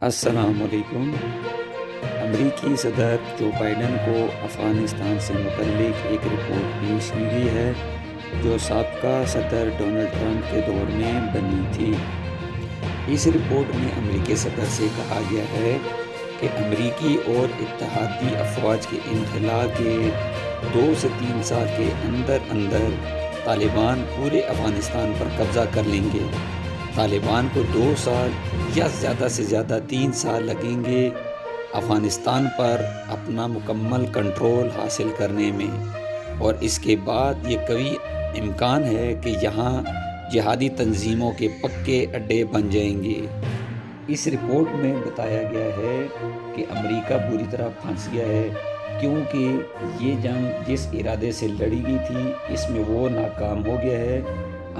السلام علیکم۔ امریکی صدر جو بائیڈن کو افغانستان سے متعلق ایک رپورٹ پیش کی گئی ہے جو سابقہ صدر ڈونلڈ ٹرمپ کے دور میں بنی تھی۔ اس رپورٹ میں امریکی صدر سے کہا گیا ہے کہ امریکی اور اتحادی افواج کے انخلاء کے 2 سے 3 سال کے اندر طالبان پورے افغانستان پر قبضہ کر لیں گے۔ طالبان کو 2 سال یا زیادہ سے زیادہ 3 سال لگیں گے افغانستان پر اپنا مکمل کنٹرول حاصل کرنے میں، اور اس کے بعد یہ قوی امکان ہے کہ یہاں جہادی تنظیموں کے پکے اڈے بن جائیں گے۔ اس رپورٹ میں بتایا گیا ہے کہ امریکہ بری طرح پھنس گیا ہے کیونکہ یہ جنگ جس ارادے سے لڑی گئی تھی اس میں وہ ناکام ہو گیا ہے۔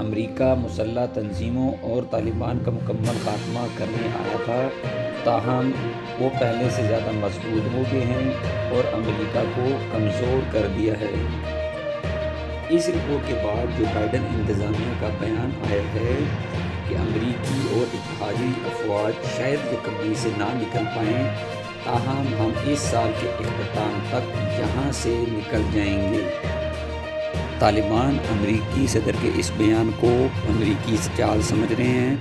امریکہ مسلح تنظیموں اور طالبان کا مکمل خاتمہ کرنے آیا تھا، تاہم وہ پہلے سے زیادہ مضبوط ہو گئے ہیں اور امریکہ کو کمزور کر دیا ہے۔ اس رپورٹ کے بعد جو بائیڈن انتظامیہ کا بیان آیا ہے کہ امریکی اور اتحادی افواج شاید یکم مئی سے نہ نکل پائیں، تاہم ہم اس سال کے اختتام تک یہاں سے نکل جائیں گے۔ طالبان امریکی صدر کے اس بیان کو امریکی چال سمجھ رہے ہیں۔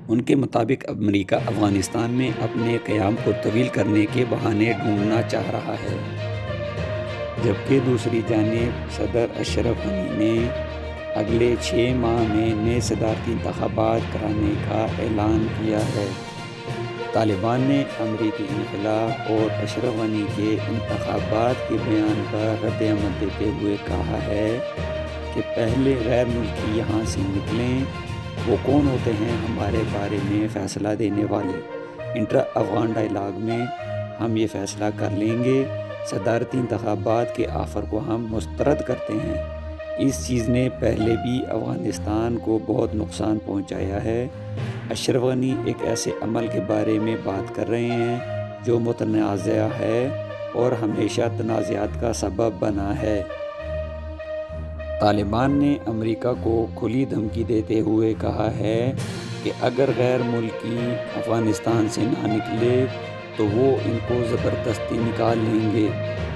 ان کے مطابق امریکہ افغانستان میں اپنے قیام کو طویل کرنے کے بہانے ڈھونڈنا چاہ رہا ہے، جبکہ دوسری جانب صدر اشرف غنی نے اگلے 6 ماہ میں نئے صدارتی انتخابات کرانے کا اعلان کیا ہے۔ طالبان نے امریکی انخلاء اور اشرف غنی کے انتخابات کے بیان پر رد عمل دیتے ہوئے کہا ہے کہ پہلے غیر ملکی یہاں سے نکلیں، وہ کون ہوتے ہیں ہمارے بارے میں فیصلہ دینے والے، انٹرا افغان ڈائیلاگ میں ہم یہ فیصلہ کر لیں گے۔ صدارتی انتخابات کے آفر کو ہم مسترد کرتے ہیں۔ اس چیز نے پہلے بھی افغانستان کو بہت نقصان پہنچایا ہے۔ اشرف غنی ایک ایسے عمل کے بارے میں بات کر رہے ہیں جو متنازع ہے اور ہمیشہ تنازعات کا سبب بنا ہے۔ طالبان نے امریکہ کو کھلی دھمکی دیتے ہوئے کہا ہے کہ اگر غیر ملکی افغانستان سے نہ نکلے تو وہ ان کو زبردستی نکال لیں گے،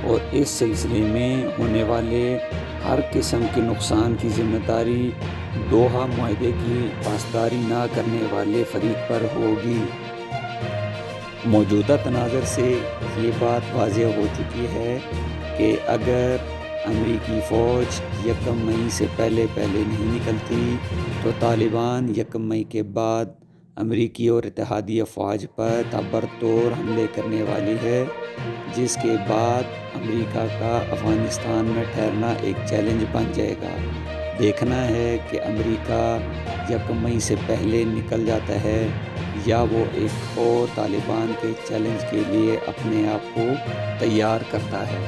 اور اس سلسلے میں ہونے والے ہر قسم کے نقصان کی ذمہ داری دوحہ معاہدے کی پاسداری نہ کرنے والے فریق پر ہوگی۔ موجودہ تناظر سے یہ بات واضح ہو چکی ہے کہ اگر امریکی فوج یکم مئی سے پہلے نہیں نکلتی تو طالبان یکم مئی کے بعد امریکی اور اتحادی افواج پر تابڑتوڑ حملے کرنے والی ہے، جس کے بعد امریکہ کا افغانستان میں ٹھہرنا ایک چیلنج بن جائے گا۔ دیکھنا ہے کہ امریکہ یکم مئی سے پہلے نکل جاتا ہے یا وہ ایک اور طالبان کے چیلنج کے لیے اپنے آپ کو تیار کرتا ہے۔